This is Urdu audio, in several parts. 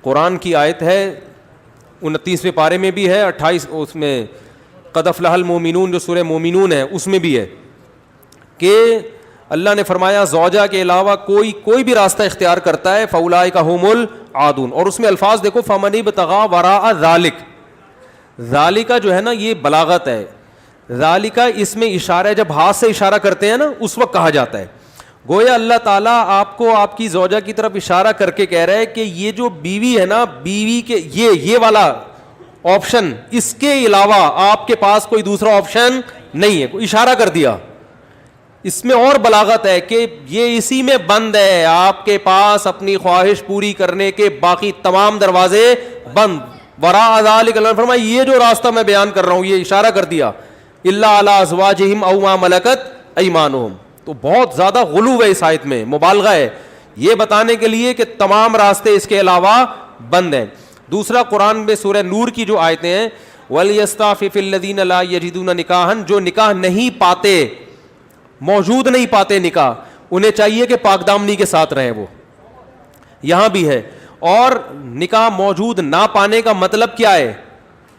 قرآن کی آیت ہے 29ویں پارے میں بھی ہے, 28 اس میں قد افلح المومنون جو سورہ مومنون ہے اس میں بھی ہے کہ اللہ نے فرمایا زوجہ کے علاوہ کوئی بھی راستہ اختیار کرتا ہے فاولئک ھم العادون. اور اس میں الفاظ دیکھو فمن ابتغى وراء ذلک, ذالک جو ہے نا یہ بلاغت ہے, ذالک اس میں اشارہ ہے, جب ہاتھ سے اشارہ کرتے ہیں نا اس وقت کہا جاتا ہے. گویا اللہ تعالیٰ آپ کو آپ کی زوجہ کی طرف اشارہ کر کے کہہ رہا ہے کہ یہ جو بیوی ہے نا, بیوی کے یہ والا آپشن, اس کے علاوہ آپ کے پاس کوئی دوسرا آپشن نہیں ہے. اشارہ کر دیا. اس میں اور بلاغت ہے کہ یہ اسی میں بند ہے, آپ کے پاس اپنی خواہش پوری کرنے کے باقی تمام دروازے بند. وراء ذلک اللہ نے فرمایا یہ جو راستہ میں بیان کر رہا ہوں, یہ اشارہ کر دیا, الا علی ازواجہم او ما ملکت ایمانہم. تو بہت زیادہ غلو ہے اس آیت میں, مبالغہ ہے یہ بتانے کے لیے کہ تمام راستے اس کے علاوہ بند ہیں. دوسرا قرآن میں سورہ نور کی جو آیتیں ہیں وَلْيَسْتَعْفِفِ الَّذِينَ لَا يَجِدُونَ نِكَاحًا, جو نکاح نہیں پاتے, موجود نہیں پاتے نکاح, انہیں چاہیے کہ پاک دامنی کے ساتھ رہیں. وہ یہاں بھی ہے. اور نکاح موجود نہ پانے کا مطلب کیا ہے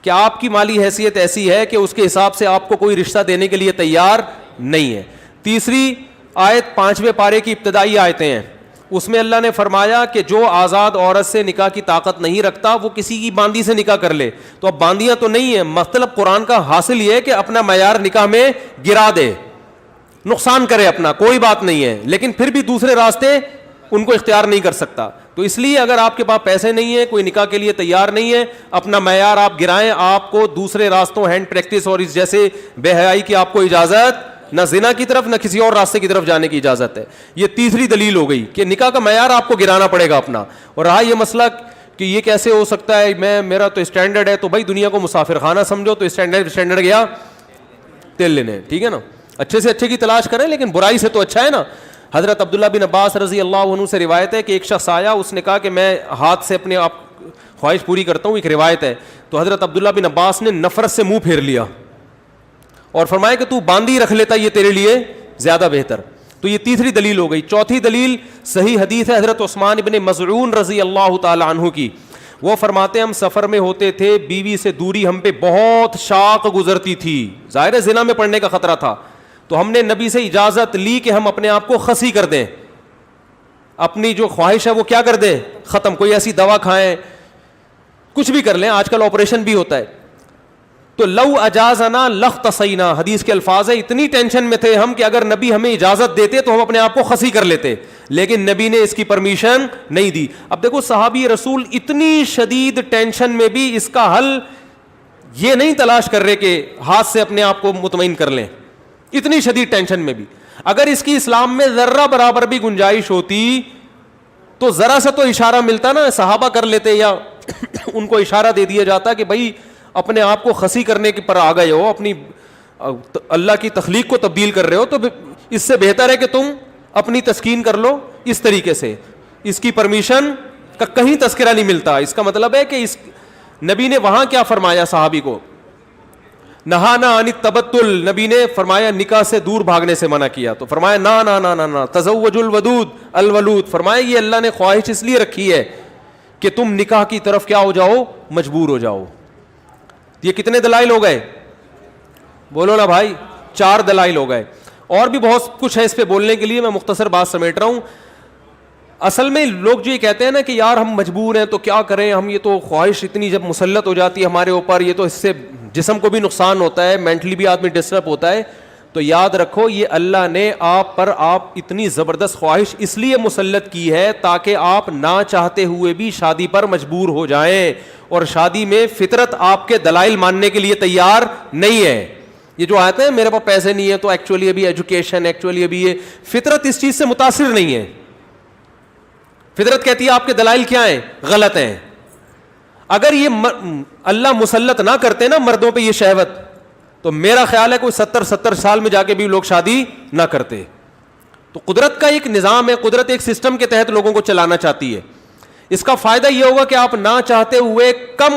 کہ آپ کی مالی حیثیت ایسی ہے کہ اس کے حساب سے آپ کو کوئی رشتہ دینے کے لیے تیار نہیں ہے. تیسری آیت 5ویں پارے کی ابتدائی آیتیں ہیں, اس میں اللہ نے فرمایا کہ جو آزاد عورت سے نکاح کی طاقت نہیں رکھتا وہ کسی کی باندی سے نکاح کر لے. تو اب باندیاں تو نہیں ہیں, مطلب قرآن کا حاصل یہ ہے کہ اپنا معیار نکاح میں گرا دے, نقصان کرے اپنا, کوئی بات نہیں ہے, لیکن پھر بھی دوسرے راستے ان کو اختیار نہیں کر سکتا. تو اس لیے اگر آپ کے پاس پیسے نہیں ہیں, کوئی نکاح کے لیے تیار نہیں ہے, اپنا معیار آپ گرائیں, آپ کو دوسرے راستوں ہینڈ پریکٹس اور اس جیسے بے حیائی کی آپ کو اجازت, نہ زنا کی طرف نہ کسی اور راستے کی طرف جانے کی اجازت ہے. یہ تیسری دلیل ہو گئی کہ نکاح کا معیار آپ کو گرانا پڑے گا اپنا. اور رہا یہ مسئلہ کہ یہ کیسے ہو سکتا ہے, میرا تو اسٹینڈرڈ ہے, تو بھائی دنیا کو مسافر خانہ سمجھو, تو اسٹینڈرڈ گیا تیل لینے, ٹھیک ہے نا, اچھے سے اچھے کی تلاش کریں لیکن برائی سے تو اچھا ہے نا. حضرت عبداللہ بن عباس رضی اللہ عنہ سے روایت ہے کہ ایک شخص آیا, اس نے کہا کہ میں ہاتھ سے اپنے آپ خواہش پوری کرتا ہوں, ایک روایت ہے. تو حضرت عبداللہ بن عباس نے نفرت سے منہ پھیر لیا اور فرمایا کہ تو باندھی رکھ لیتا, یہ تیرے لیے زیادہ بہتر. تو یہ تیسری دلیل ہو گئی. چوتھی دلیل صحیح حدیث ہے حضرت عثمان ابن مظعون رضی اللہ تعالی عنہ کی. وہ فرماتے ہم سفر میں ہوتے تھے, بیوی سے دوری ہم پہ بہت شاق گزرتی تھی, ظاہر زنا میں پڑنے کا خطرہ تھا. تو ہم نے نبی سے اجازت لی کہ ہم اپنے آپ کو خسی کر دیں, اپنی جو خواہش ہے وہ کیا کر دیں, ختم, کوئی ایسی دوا کھائیں, کچھ بھی کر لیں, آج کل آپریشن بھی ہوتا ہے. تو لو اجازنا لاختصینا, حدیث کے الفاظ ہے, اتنی ٹینشن میں تھے ہم کہ اگر نبی ہمیں اجازت دیتے تو ہم اپنے آپ کو خسی کر لیتے, لیکن نبی نے اس کی پرمیشن نہیں دی. اب دیکھو صحابی رسول اتنی شدید ٹینشن میں بھی اس کا حل یہ نہیں تلاش کر رہے کہ ہاتھ سے اپنے آپ کو مطمئن کر لیں, اتنی شدید ٹینشن میں بھی. اگر اس کی اسلام میں ذرہ برابر بھی گنجائش ہوتی تو ذرا سا تو اشارہ ملتا نا, صحابہ کر لیتے یا ان کو اشارہ دے دیا جاتا کہ بھائی اپنے آپ کو خسی کرنے کے پر آ گئے ہو, اپنی اللہ کی تخلیق کو تبدیل کر رہے ہو, تو اس سے بہتر ہے کہ تم اپنی تسکین کر لو اس طریقے سے. اس کی پرمیشن کا کہیں تذکرہ نہیں ملتا. اس کا مطلب ہے کہ اس نبی نے وہاں کیا فرمایا صحابی کو, نہانا عن التبتل, نبی نے فرمایا نکاح سے دور بھاگنے سے منع کیا. تو فرمایا نا نا نا نا نا تزوج الودود الولود, فرمایا یہ اللہ نے خواہش اس لیے رکھی ہے کہ تم نکاح کی طرف کیا ہو جاؤ, مجبور ہو جاؤ. یہ کتنے دلائل ہو گئے, بولو نا بھائی, 4 دلائل ہو گئے. اور بھی بہت کچھ ہے اس پہ بولنے کے لیے, میں مختصر بات سمیٹ رہا ہوں. اصل میں لوگ جو یہ کہتے ہیں نا کہ یار ہم مجبور ہیں تو کیا کریں, ہم یہ تو خواہش اتنی جب مسلط ہو جاتی ہے ہمارے اوپر, یہ تو اس سے جسم کو بھی نقصان ہوتا ہے, مینٹلی بھی آدمی ڈسٹرب ہوتا ہے. تو یاد رکھو یہ اللہ نے آپ پر اتنی زبردست خواہش اس لیے مسلط کی ہے تاکہ آپ نہ چاہتے ہوئے بھی شادی پر مجبور ہو جائیں, اور شادی میں فطرت آپ کے دلائل ماننے کے لیے تیار نہیں ہے. یہ جو آتے ہیں میرے پاس پیسے نہیں ہے تو ایکچولی ابھی ایجوکیشن, ایکچولی ابھی یہ, فطرت اس چیز سے متاثر نہیں ہے. فطرت کہتی ہے آپ کے دلائل کیا ہیں, غلط ہیں. اگر یہ اللہ مسلط نہ کرتے نا مردوں پہ یہ شہوت, تو میرا خیال ہے کوئی 70 سال میں جا کے بھی لوگ شادی نہ کرتے. تو قدرت کا ایک نظام ہے, قدرت ایک سسٹم کے تحت لوگوں کو چلانا چاہتی ہے. اس کا فائدہ یہ ہوگا کہ آپ نہ چاہتے ہوئے کم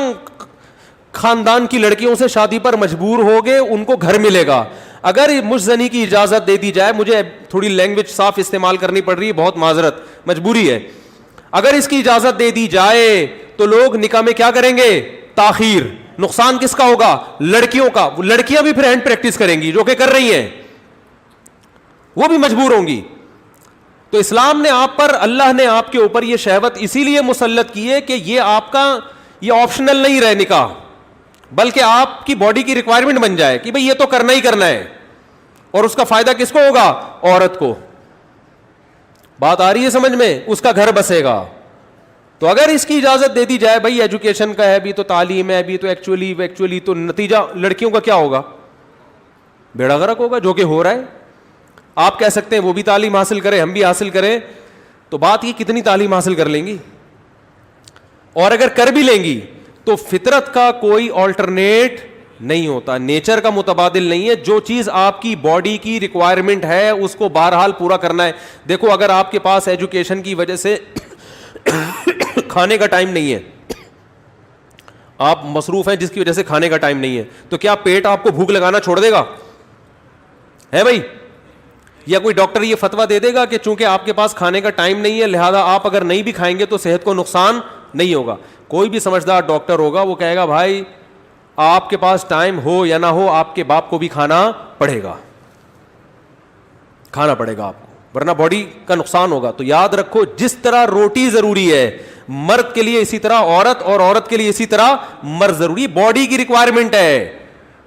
خاندان کی لڑکیوں سے شادی پر مجبور ہوگے, ان کو گھر ملے گا. اگر مجزنی کی اجازت دے دی جائے, مجھے تھوڑی لینگویج صاف استعمال کرنی پڑ رہی ہے, بہت معذرت, مجبوری ہے. اگر اس کی اجازت دے دی جائے تو لوگ نکاح میں کیا کریں گے؟ تاخیر. نقصان کس کا ہوگا؟ لڑکیوں کا. لڑکیاں بھی پھر ہینڈ پریکٹس کریں گی جو کہ کر رہی ہیں, وہ بھی مجبور ہوں گی. تو اسلام نے آپ پر, اللہ نے آپ کے اوپر یہ شہوت اسی لیے مسلط کی ہے کہ یہ آپ کا یہ آپشنل نہیں رہے نکاح, بلکہ آپ کی باڈی کی ریکوائرمنٹ بن جائے کہ بھئی یہ تو کرنا ہی کرنا ہے. اور اس کا فائدہ کس کو ہوگا؟ عورت کو. بات آ رہی ہے سمجھ میں؟ اس کا گھر بسے گا. تو اگر اس کی اجازت دے دی جائے, بھائی ایجوکیشن کا ہے بھی تو تعلیم ہے بھی تو ایکچولی تو نتیجہ لڑکیوں کا کیا ہوگا؟ بیڑا غرق ہوگا, جو کہ ہو رہا ہے. آپ کہہ سکتے ہیں وہ بھی تعلیم حاصل کریں, ہم بھی حاصل کریں, تو بات یہ کتنی تعلیم حاصل کر لیں گی؟ اور اگر کر بھی لیں گی تو فطرت کا کوئی آلٹرنیٹ نہیں ہوتا, نیچر کا متبادل نہیں ہے. جو چیز آپ کی باڈی کی ریکوائرمنٹ ہے اس کو بہرحال پورا کرنا ہے. دیکھو اگر آپ کے پاس ایجوکیشن کی وجہ سے کھانے کا ٹائم نہیں ہے, آپ مصروف ہیں جس کی وجہ سے کھانے کا ٹائم نہیں ہے, تو کیا پیٹ آپ کو بھوک لگانا چھوڑ دے گا؟ ہے بھائی؟ یا کوئی ڈاکٹر یہ فتویٰ دے دے گا کہ چونکہ آپ کے پاس کھانے کا ٹائم نہیں ہے لہذا آپ اگر نہیں بھی کھائیں گے تو صحت کو نقصان نہیں ہوگا؟ کوئی بھی سمجھدار ڈاکٹر ہوگا وہ کہے گا بھائی آپ کے پاس ٹائم ہو یا نہ ہو آپ کے باپ کو بھی کھانا پڑے گا آپ کو, ورنہ باڈی کا نقصان ہوگا. تو یاد رکھو, جس طرح روٹی ضروری ہے مرد کے لیے اسی طرح عورت, اور عورت کے لیے اسی طرح مرد ضروری, باڈی کی ریکوائرمنٹ ہے.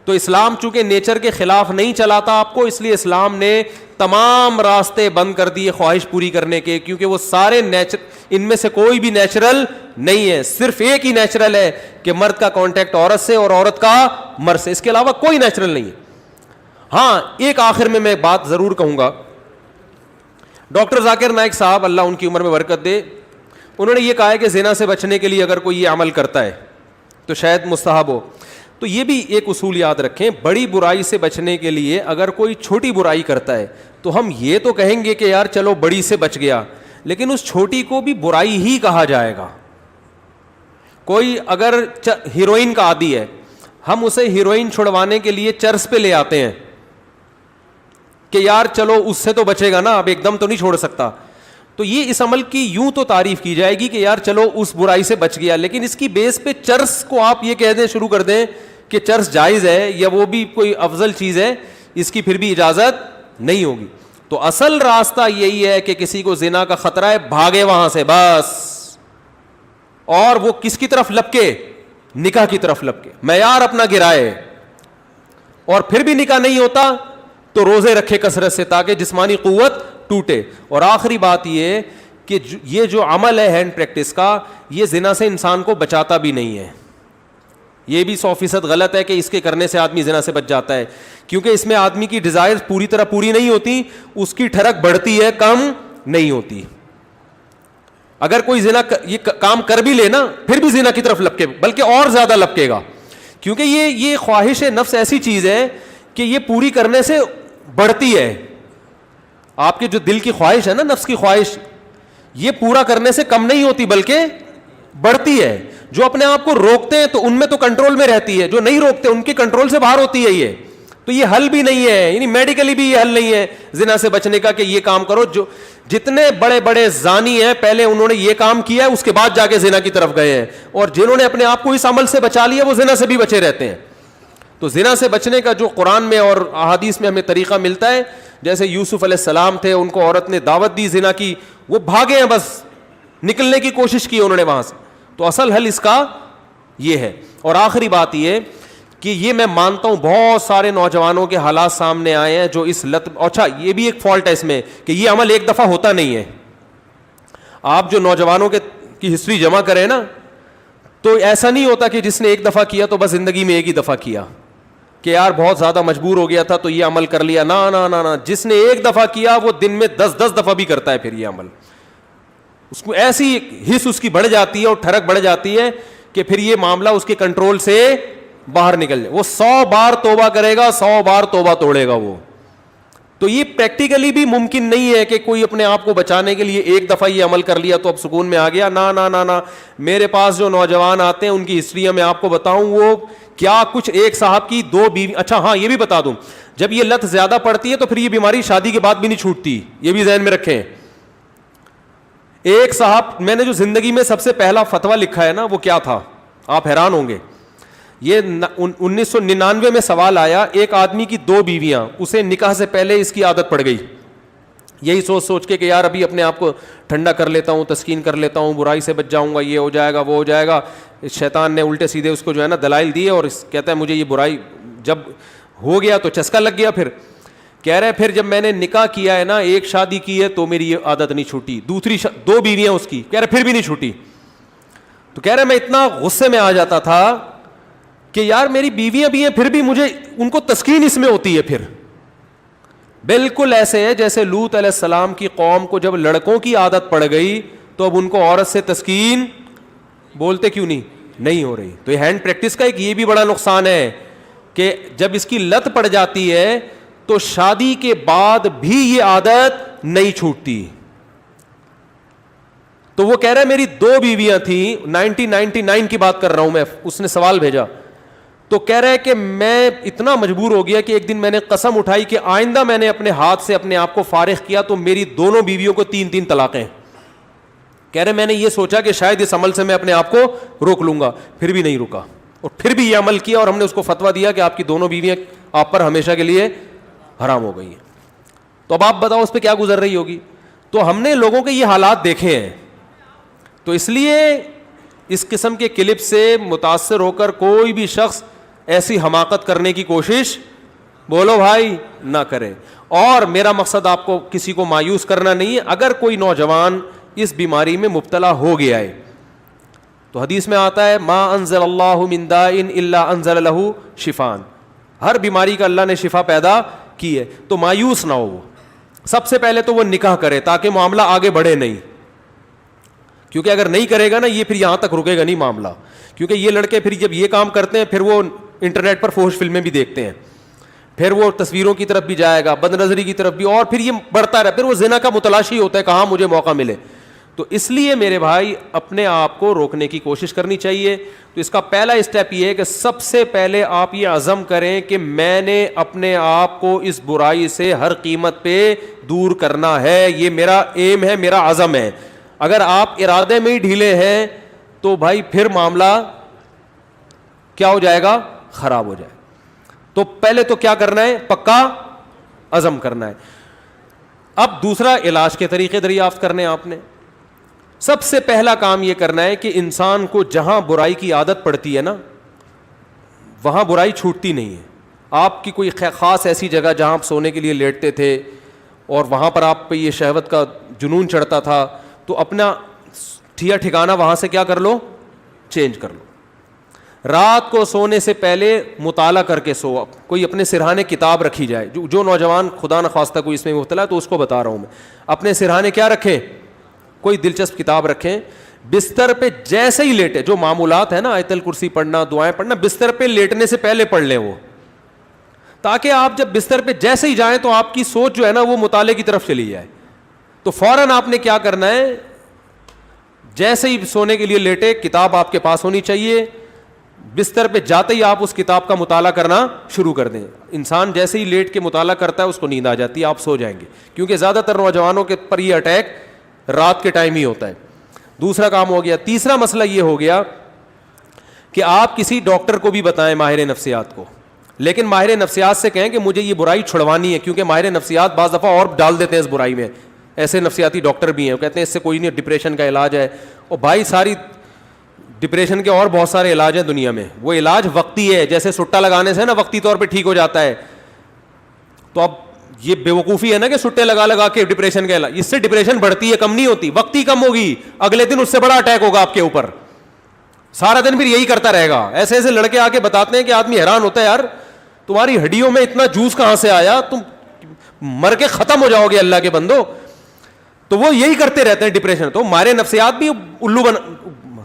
تو اسلام چونکہ نیچر کے خلاف نہیں چلاتا آپ کو, اس لیے اسلام نے تمام راستے بند کر دیے خواہش پوری کرنے کے, کیونکہ وہ سارے ان میں سے کوئی بھی نیچرل نہیں ہے. صرف ایک ہی نیچرل ہے کہ مرد کا کانٹیکٹ عورت سے اور عورت کا مرد سے, اس کے علاوہ کوئی نیچرل نہیں ہے. ہاں ایک آخر میں بات ضرور کہوں گا, ڈاکٹر ذاکر نائک صاحب اللہ ان کی عمر میں برکت دے, انہوں نے یہ کہا ہے کہ زنا سے بچنے کے لیے اگر کوئی یہ عمل کرتا ہے تو شاید مستحب ہو. تو یہ بھی ایک اصول یاد رکھیں, بڑی برائی سے بچنے کے لیے اگر کوئی چھوٹی برائی کرتا ہے تو ہم یہ تو کہیں گے کہ یار چلو بڑی سے بچ گیا, لیکن اس چھوٹی کو بھی برائی ہی کہا جائے گا. کوئی اگر ہیروئن کا عادی ہے, ہم اسے ہیروئن چھڑوانے کے لیے چرس پہ لے آتے ہیں کہ یار چلو اس سے تو بچے گا نا, اب ایک دم تو نہیں چھوڑ سکتا. تو یہ اس عمل کی یوں تو تعریف کی جائے گی کہ یار چلو اس برائی سے بچ گیا, لیکن اس کی بیس پہ چرس کو آپ یہ کہہ دیں شروع کر دیں کہ چرس جائز ہے یا وہ بھی کوئی افضل چیز ہے, اس کی پھر بھی اجازت نہیں ہوگی. تو اصل راستہ یہی ہے کہ کسی کو زنا کا خطرہ ہے بھاگے وہاں سے بس, اور وہ کس کی طرف لپکے؟ نکاح کی طرف لپکے, معیار اپنا گرائے. اور پھر بھی نکاح نہیں ہوتا تو روزے رکھے کثرت سے تاکہ جسمانی قوت ٹوٹے. اور آخری بات یہ کہ یہ جو عمل ہے ہینڈ پریکٹس کا, یہ زنا سے انسان کو بچاتا بھی نہیں ہے. یہ بھی 100% غلط ہے کہ اس کے کرنے سے آدمی زنا سے بچ جاتا ہے, کیونکہ اس میں آدمی کی ڈیزائر پوری طرح پوری نہیں ہوتی, اس کی ٹھڑک بڑھتی ہے, کم نہیں ہوتی. اگر کوئی زنا یہ کام کر بھی لے نا پھر بھی زنا کی طرف لپکے, بلکہ اور زیادہ لپکے گا, کیونکہ یہ خواہش نفس ایسی چیز ہے کہ یہ پوری کرنے سے بڑھتی ہے. آپ کے جو دل کی خواہش ہے نا, نفس کی خواہش, یہ پورا کرنے سے کم نہیں ہوتی بلکہ بڑھتی ہے. جو اپنے آپ کو روکتے ہیں تو ان میں تو کنٹرول میں رہتی ہے, جو نہیں روکتے ان کے کنٹرول سے باہر ہوتی ہے. یہ تو یہ حل بھی نہیں ہے, یعنی میڈیکلی بھی یہ حل نہیں ہے زنا سے بچنے کا کہ یہ کام کرو. جو جتنے بڑے بڑے زانی ہیں پہلے انہوں نے یہ کام کیا ہے, اس کے بعد جا کے زنا کی طرف گئے ہیں, اور جنہوں نے اپنے آپ کو اس عمل سے بچا لیا وہ زنا سے بھی بچے رہتے ہیں. تو زنا سے بچنے کا جو قرآن میں اور احادیث میں ہمیں طریقہ ملتا ہے, جیسے یوسف علیہ السلام تھے, ان کو عورت نے دعوت دی زنا کی, وہ بھاگے ہیں, بس نکلنے کی کوشش کی انہوں نے وہاں سے. تو اصل حل اس کا یہ ہے. اور آخری بات یہ کہ یہ میں مانتا ہوں بہت سارے نوجوانوں کے حالات سامنے آئے ہیں جو اس لت, اچھا یہ بھی ایک فالٹ ہے اس میں کہ یہ عمل ایک دفعہ ہوتا نہیں ہے. آپ جو نوجوانوں کی ہسٹری جمع کریں نا, تو ایسا نہیں ہوتا کہ جس نے ایک دفعہ کیا تو بس زندگی میں ایک ہی دفعہ کیا کہ یار بہت زیادہ مجبور ہو گیا تھا تو یہ عمل کر لیا. نا نا نا نا, جس نے ایک دفعہ کیا وہ دن میں 10 دفعہ بھی کرتا ہے پھر یہ عمل. اس کو ایسی حص اس کی بڑھ جاتی ہے اور ٹھڑک بڑھ جاتی ہے کہ پھر یہ معاملہ اس کے کنٹرول سے باہر نکل جائے. وہ 100 بار توبہ کرے گا, 100 بار توبہ توڑے گا وہ. تو یہ پریکٹیکلی بھی ممکن نہیں ہے کہ کوئی اپنے آپ کو بچانے کے لیے ایک دفعہ یہ عمل کر لیا تو اب سکون میں آ گیا. نا نا نا نا, میرے پاس جو نوجوان آتے ہیں ان کی ہسٹری میں آپ کو بتاؤں, وہ کیا کچھ, ایک صاحب کی 2 بیوی. اچھا ہاں یہ بھی بتا دوں, جب یہ لت زیادہ پڑتی ہے تو پھر یہ بیماری شادی کے بعد بھی نہیں چھوٹتی, یہ بھی ذہن میں رکھیں. ایک صاحب, میں نے جو زندگی میں سب سے پہلا فتویٰ لکھا ہے نا وہ کیا تھا, آپ حیران ہوں گے. یہ 1999 میں سوال آیا, ایک آدمی کی 2 بیویاں, اسے نکاح سے پہلے اس کی عادت پڑ گئی, یہی سوچ کے کہ یار ابھی اپنے آپ کو ٹھنڈا کر لیتا ہوں, تسکین کر لیتا ہوں, برائی سے بچ جاؤں گا, یہ ہو جائے گا وہ ہو جائے گا. شیطان نے الٹے سیدھے اس کو جو ہے نا دلائل دیے, اور کہتا ہے مجھے یہ برائی جب ہو گیا تو چسکا لگ گیا. پھر کہہ رہے پھر جب میں نے نکاح کیا ہے نا, ایک شادی کی ہے تو میری یہ عادت نہیں چھوٹی, دوسری 2 بیویاں اس کی, کہہ رہے پھر بھی نہیں چھوٹی. تو کہہ رہے میں اتنا غصے میں آ جاتا تھا کہ یار میری بیویاں بھی ہیں پھر بھی مجھے ان کو تسکین اس میں ہوتی ہے. پھر بالکل ایسے ہے جیسے لوط علیہ السلام کی قوم کو جب لڑکوں کی عادت پڑ گئی تو اب ان کو عورت سے تسکین بولتے کیوں نہیں ہو رہی. تو یہ ہینڈ پریکٹس کا ایک یہ بھی بڑا نقصان ہے کہ جب اس کی لت پڑ جاتی ہے تو شادی کے بعد بھی یہ عادت نہیں چھوٹتی. تو وہ کہہ رہا ہے میری 2 بیویاں تھیں, 1999 کی بات کر رہا ہوں میں, اس نے سوال بھیجا. تو کہہ رہا ہے کہ میں اتنا مجبور ہو گیا کہ ایک دن میں نے قسم اٹھائی کہ آئندہ میں نے اپنے ہاتھ سے اپنے آپ کو فارغ کیا تو میری دونوں بیویوں کو 3 طلاقیں. کہہ رہے میں نے یہ سوچا کہ شاید اس عمل سے میں اپنے آپ کو روک لوں گا, پھر بھی نہیں رکا, اور پھر بھی یہ عمل کیا, اور ہم نے اس کو فتویٰ دیا کہ آپ کی دونوں بیویاں آپ پر ہمیشہ کے لیے حرام ہو گئی ہیں. تو اب آپ بتاؤ اس پہ کیا گزر رہی ہوگی. تو ہم نے لوگوں کے یہ حالات دیکھے ہیں, تو اس لیے اس قسم کے کلپ سے متاثر ہو کر کوئی بھی شخص ایسی حماقت کرنے کی کوشش بولو بھائی نہ کرے. اور میرا مقصد آپ کو کسی کو مایوس کرنا نہیں ہے. اگر کوئی نوجوان اس بیماری میں مبتلا ہو گیا ہے تو حدیث میں آتا ہے ما انزل اللہ من داء الا انزل له شفاء, ہر بیماری کا اللہ نے شفا پیدا کی ہے. تو مایوس نہ ہو. وہ سب سے پہلے تو وہ نکاح کرے تاکہ معاملہ آگے بڑھے نہیں, کیونکہ اگر نہیں کرے گا نا یہ پھر یہاں تک رکے گا نہیں معاملہ. کیونکہ یہ لڑکے پھر جب یہ کام کرتے ہیں پھر وہ انٹرنیٹ پر فحش فلمیں بھی دیکھتے ہیں, پھر وہ تصویروں کی طرف بھی جائے گا, بد نظری کی طرف بھی, اور پھر یہ بڑھتا رہے, پھر وہ زنا کا متلاشی ہوتا ہے کہاں مجھے موقع ملے. تو اس لیے میرے بھائی اپنے آپ کو روکنے کی کوشش کرنی چاہیے. تو اس کا پہلا اسٹیپ یہ ہے کہ سب سے پہلے آپ یہ عزم کریں کہ میں نے اپنے آپ کو اس برائی سے ہر قیمت پہ دور کرنا ہے. یہ میرا ایم ہے, میرا عزم ہے. اگر آپ ارادے میں ہی ڈھیلے ہیں تو بھائی پھر معاملہ کیا ہو جائے گا, خراب ہو جائے. تو پہلے تو کیا کرنا ہے, پکا عزم کرنا ہے. اب دوسرا علاج کے طریقے دریافت کرنے آپ نے. سب سے پہلا کام یہ کرنا ہے کہ انسان کو جہاں برائی کی عادت پڑتی ہے نا وہاں برائی چھوٹتی نہیں ہے. آپ کی کوئی خاص ایسی جگہ جہاں آپ سونے کے لیے لیٹتے تھے اور وہاں پر آپ پہ یہ شہوت کا جنون چڑھتا تھا, تو اپنا ٹھکانہ وہاں سے کیا کر لو, چینج کر لو. رات کو سونے سے پہلے مطالعہ کر کے سو. کوئی اپنے سرہانے کتاب رکھی جائے. جو نوجوان خدا نخواستہ کوئی اس میں مبتلا ہے تو اس کو بتا رہا ہوں میں, اپنے سرہانے کیا رکھیں, کوئی دلچسپ کتاب رکھیں. بستر پہ جیسے ہی لیٹے, جو معمولات ہیں نا آیت الکرسی پڑھنا, دعائیں پڑھنا, بستر پہ لیٹنے سے پہلے پڑھ لیں وہ, تاکہ آپ جب بستر پہ جیسے ہی جائیں تو آپ کی سوچ جو ہے نا وہ مطالعے کی طرف چلی جائے. تو فوراً آپ نے کیا کرنا ہے, جیسے ہی سونے کے لیے لیٹے کتاب آپ کے پاس ہونی چاہیے. بستر پہ جاتے ہی آپ اس کتاب کا مطالعہ کرنا شروع کر دیں. انسان جیسے ہی لیٹ کے مطالعہ کرتا ہے اس کو نیند آ جاتی ہے, آپ سو جائیں گے, کیونکہ زیادہ تر نوجوانوں کے پر یہ اٹیک رات کے ٹائم ہی ہوتا ہے. دوسرا کام ہو گیا. تیسرا مسئلہ یہ ہو گیا کہ آپ کسی ڈاکٹر کو بھی بتائیں, ماہر نفسیات کو, لیکن ماہر نفسیات سے کہیں کہ مجھے یہ برائی چھڑوانی ہے, کیونکہ ماہر نفسیات بعض دفعہ اور ڈال دیتے ہیں اس برائی میں. ایسے نفسیاتی ڈاکٹر بھی ہیں, وہ کہتے ہیں اس سے کوئی نہیں, ڈپریشن کا علاج ہے. اور بھائی ساری ڈپریشن کے اور بہت سارے علاج ہیں دنیا میں, وہ علاج وقتی ہے, جیسے سٹا لگانے سے نا وقتی طور پہ ٹھیک ہو جاتا ہے. تو اب یہ بیوقوفی ہے نا کہ سٹے لگا کے ڈپریشن کا علاج, اس سے ڈپریشن بڑھتی ہے, کم نہیں ہوتی. وقتی کم ہوگی, اگلے دن اس سے بڑا اٹیک ہوگا آپ کے اوپر, سارا دن پھر یہی کرتا رہے گا. ایسے ایسے لڑکے آ کے بتاتے ہیں کہ آدمی حیران ہوتا ہے, یار تمہاری ہڈیوں میں اتنا جوس کہاں سے آیا, تم مر کے ختم ہو جاؤ گے اللہ کے بندو. تو وہ یہی کرتے رہتے ہیں ڈپریشن. تو ماہر نفسیات بھی الو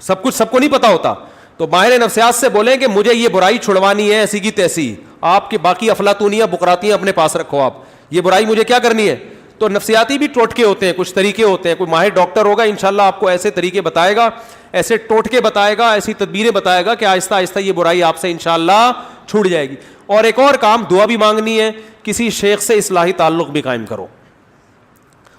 سب کچھ سب کو نہیں پتا ہوتا. تو ماہر نفسیات سے بولیں کہ مجھے یہ برائی چھڑوانی ہے ایسی کی تیسی, آپ کے باقی افلاطونیاں بقراتیاں اپنے پاس رکھو, آپ یہ برائی مجھے کیا کرنی ہے. تو نفسیاتی بھی ٹوٹکے ہوتے ہیں, کچھ طریقے ہوتے ہیں. کوئی ماہر ڈاکٹر ہوگا انشاءاللہ آپ کو ایسے طریقے بتائے گا, ایسے ٹوٹکے بتائے گا, ایسی تدبیریں بتائے گا کہ آہستہ آہستہ یہ برائی آپ سے انشاءاللہ چھوٹ جائے گی. اور ایک اور کام, دعا بھی مانگنی ہے, کسی شیخ سے اصلاحی تعلق بھی قائم کرو.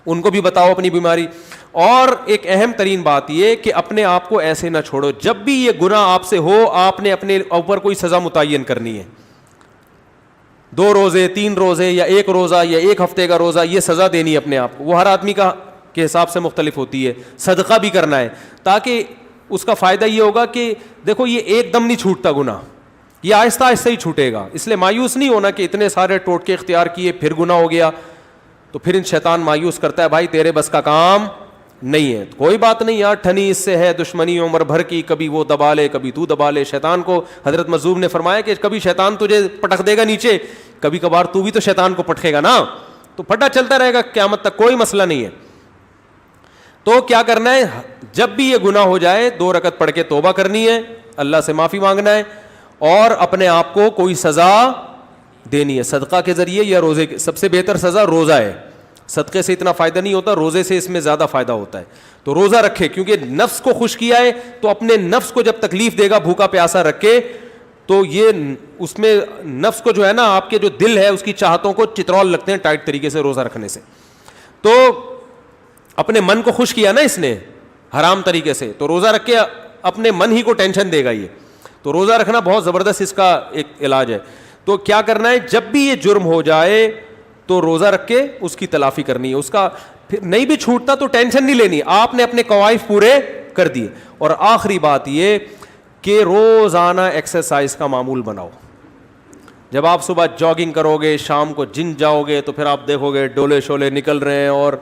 ان کو بھی بتاؤ اپنی بیماری. اور ایک اہم ترین بات یہ کہ اپنے آپ کو ایسے نہ چھوڑو, جب بھی یہ گناہ آپ سے ہو آپ نے اپنے اوپر کوئی سزا متعین کرنی ہے. 2 روزے 3 روزے یا 1 روزہ یا 1 ہفتے کا روزہ, یہ سزا دینی ہے اپنے آپ کو. وہ ہر آدمی کا کے حساب سے مختلف ہوتی ہے. صدقہ بھی کرنا ہے, تاکہ اس کا فائدہ یہ ہوگا کہ دیکھو یہ ایک دم نہیں چھوٹتا گناہ, یہ آہستہ آہستہ ہی چھوٹے گا. اس لیے مایوس نہیں ہونا کہ اتنے سارے ٹوٹکے اختیار کیے پھر گناہ ہو گیا, تو پھر شیطان مایوس کرتا ہے, بھائی تیرے بس کا کام نہیں ہے. کوئی بات نہیں یار, ٹھنی اس سے ہے دشمنی عمر بھر کی, کبھی وہ دبا لے کبھی تو دبا لے. شیطان کو حضرت مظلوم نے فرمایا کہ کبھی شیطان تجھے پٹک دے گا نیچے, کبھی کبھار تو بھی تو شیطان کو پٹکے گا نا, تو پھٹا چلتا رہے گا قیامت تک, کوئی مسئلہ نہیں ہے. تو کیا کرنا ہے, جب بھی یہ گناہ ہو جائے 2 رکعت پڑھ کے توبہ کرنی ہے, اللہ سے معافی مانگنا ہے, اور اپنے آپ کو کوئی سزا دینی ہے صدقہ کے ذریعے یا روزے کے. سب سے بہتر سزا روزہ ہے, صدقے سے اتنا فائدہ نہیں ہوتا, روزے سے اس میں زیادہ فائدہ ہوتا ہے. تو روزہ رکھے, کیونکہ نفس کو خوش کیا ہے, تو اپنے نفس کو جب تکلیف دے گا بھوکا پیاسا رکھے, تو یہ اس میں نفس کو جو ہے نا, آپ کے جو دل ہے اس کی چاہتوں کو چترول لگتے ہیں ٹائٹ طریقے سے روزہ رکھنے سے. تو اپنے من کو خوش کیا نا اس نے حرام طریقے سے, تو روزہ رکھ کے اپنے من ہی کو ٹینشن دے گا یہ. تو روزہ رکھنا بہت زبردست اس کا ایک علاج ہے. تو کیا کرنا ہے, جب بھی یہ جرم ہو جائے تو روزہ رکھ کے اس کی تلافی کرنی ہے. اس کا پھر نہیں بھی چھوٹتا تو ٹینشن نہیں لینی, آپ نے اپنے قوائف پورے کر دیے. اور آخری بات یہ کہ روزانہ ایکسرسائز کا معمول بناؤ. جب آپ صبح جاگنگ کرو گے, شام کو جم جاؤ گے, تو پھر آپ دیکھو گے ڈولے شولے نکل رہے ہیں اور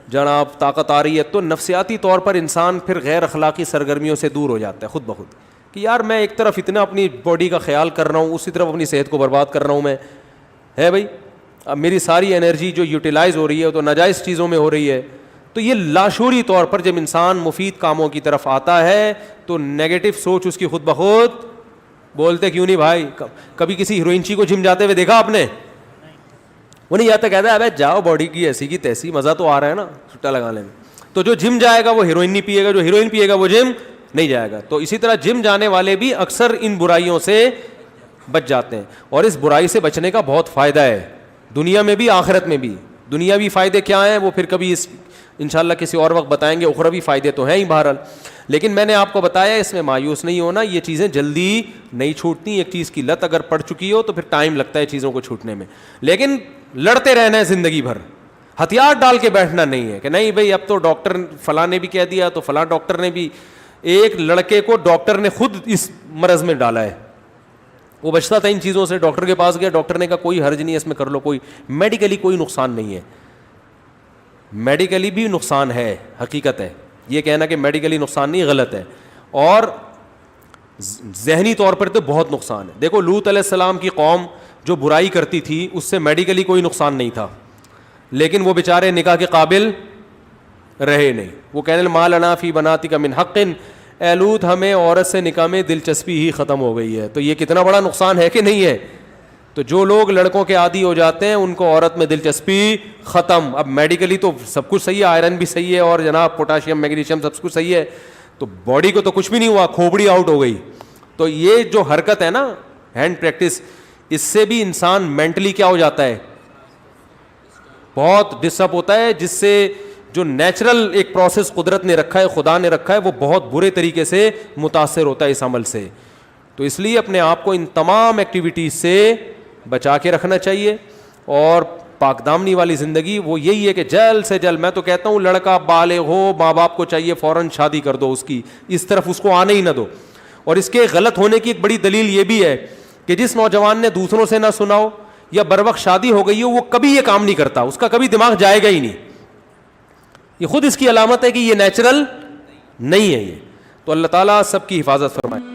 جناب طاقت آ رہی ہے, تو نفسیاتی طور پر انسان پھر غیر اخلاقی سرگرمیوں سے دور ہو جاتا ہے خود بخود, کہ یار میں ایک طرف اتنا اپنی باڈی کا خیال کر رہا ہوں, اسی طرف اپنی صحت کو برباد کر رہا ہوں میں, ہے بھائی. اب میری ساری انرجی جو یوٹیلائز ہو رہی ہے تو ناجائز چیزوں میں ہو رہی ہے. تو یہ لاشعوری طور پر جب انسان مفید کاموں کی طرف آتا ہے تو نیگیٹو سوچ اس کی خود بخود, بولتے کیوں نہیں بھائی, کبھی کسی ہیروئنچی کو جم جاتے ہوئے دیکھا آپ نے؟ وہ نہیں جاتا, کہتا ہے ابے جاؤ باڈی کی ایسی کی تیسی, مزہ تو آ رہا ہے نا چھٹا لگانے میں. تو جو جم جائے گا وہ ہیروئن نہیں پیے گا, جو ہیروئن پیے گا وہ جم نہیں جائے گا. تو اسی طرح جم جانے والے بھی اکثر ان برائیوں سے بچ جاتے ہیں, اور اس برائی سے بچنے کا بہت فائدہ ہے دنیا میں بھی آخرت میں بھی. دنیاوی فائدے کیا ہیں وہ پھر کبھی انشاءاللہ کسی اور وقت بتائیں گے, اخروی فائدے تو ہیں ہی بہرحال. لیکن میں نے آپ کو بتایا اس میں مایوس نہیں ہونا, یہ چیزیں جلدی نہیں چھوٹتی. ایک چیز کی لت اگر پڑ چکی ہو تو پھر ٹائم لگتا ہے چیزوں کو چھوٹنے میں, لیکن لڑتے رہنا ہے زندگی بھر. ہتھیار ڈال کے بیٹھنا نہیں ہے کہ نہیں بھائی اب تو ڈاکٹر فلاں نے بھی کہہ دیا تو فلاں ڈاکٹر نے بھی. ایک لڑکے کو ڈاکٹر نے خود اس مرض میں ڈالا ہے, وہ بچتا تھا ان چیزوں سے, ڈاکٹر کے پاس گیا, ڈاکٹر نے کہا کوئی حرج نہیں ہے اس میں کر لو, کوئی میڈیکلی کوئی نقصان نہیں ہے. میڈیکلی بھی نقصان ہے, حقیقت ہے, یہ کہنا کہ میڈیکلی نقصان نہیں غلط ہے, اور ذہنی طور پر تو بہت نقصان ہے. دیکھو لوط علیہ السلام کی قوم جو برائی کرتی تھی اس سے میڈیکلی کوئی نقصان نہیں تھا, لیکن وہ بیچارے نکاح کے قابل رہے نہیں. وہ کہنے ما لنا فی بناتک من حق, اے لوط ہمیں عورت سے نکاح میں دلچسپی ہی ختم ہو گئی ہے. تو یہ کتنا بڑا نقصان ہے کہ نہیں ہے. تو جو لوگ لڑکوں کے عادی ہو جاتے ہیں ان کو عورت میں دلچسپی ختم. اب میڈیکلی تو سب کچھ صحیح ہے, آئرن بھی صحیح ہے اور جناب پوٹاشیم میگنیشیم سب کچھ صحیح ہے, تو باڈی کو تو کچھ بھی نہیں ہوا, کھوپڑی آؤٹ ہو گئی. تو یہ جو حرکت ہے نا ہینڈ پریکٹس, اس سے بھی انسان مینٹلی کیا ہو جاتا ہے, بہت ڈسٹرب ہوتا ہے, جس سے جو نیچرل ایک پروسیس قدرت نے رکھا ہے, خدا نے رکھا ہے, وہ بہت برے طریقے سے متاثر ہوتا ہے اس عمل سے. تو اس لیے اپنے آپ کو ان تمام ایکٹیویٹیز سے بچا کے رکھنا چاہیے. اور پاک دامنی والی زندگی وہ یہی ہے کہ جلد سے جلد, میں تو کہتا ہوں لڑکا بالغ ہو, ماں باپ کو چاہیے فوراً شادی کر دو, اس کی اس طرف اس کو آنے ہی نہ دو. اور اس کے غلط ہونے کی ایک بڑی دلیل یہ بھی ہے کہ جس نوجوان نے دوسروں سے نہ سنا ہو یا بر وقت شادی ہو گئی ہو, وہ کبھی یہ کام نہیں کرتا, اس کا کبھی دماغ جائے گا ہی نہیں. یہ خود اس کی علامت ہے کہ یہ نیچرل نہیں ہے یہ. تو اللہ تعالیٰ سب کی حفاظت فرمائے.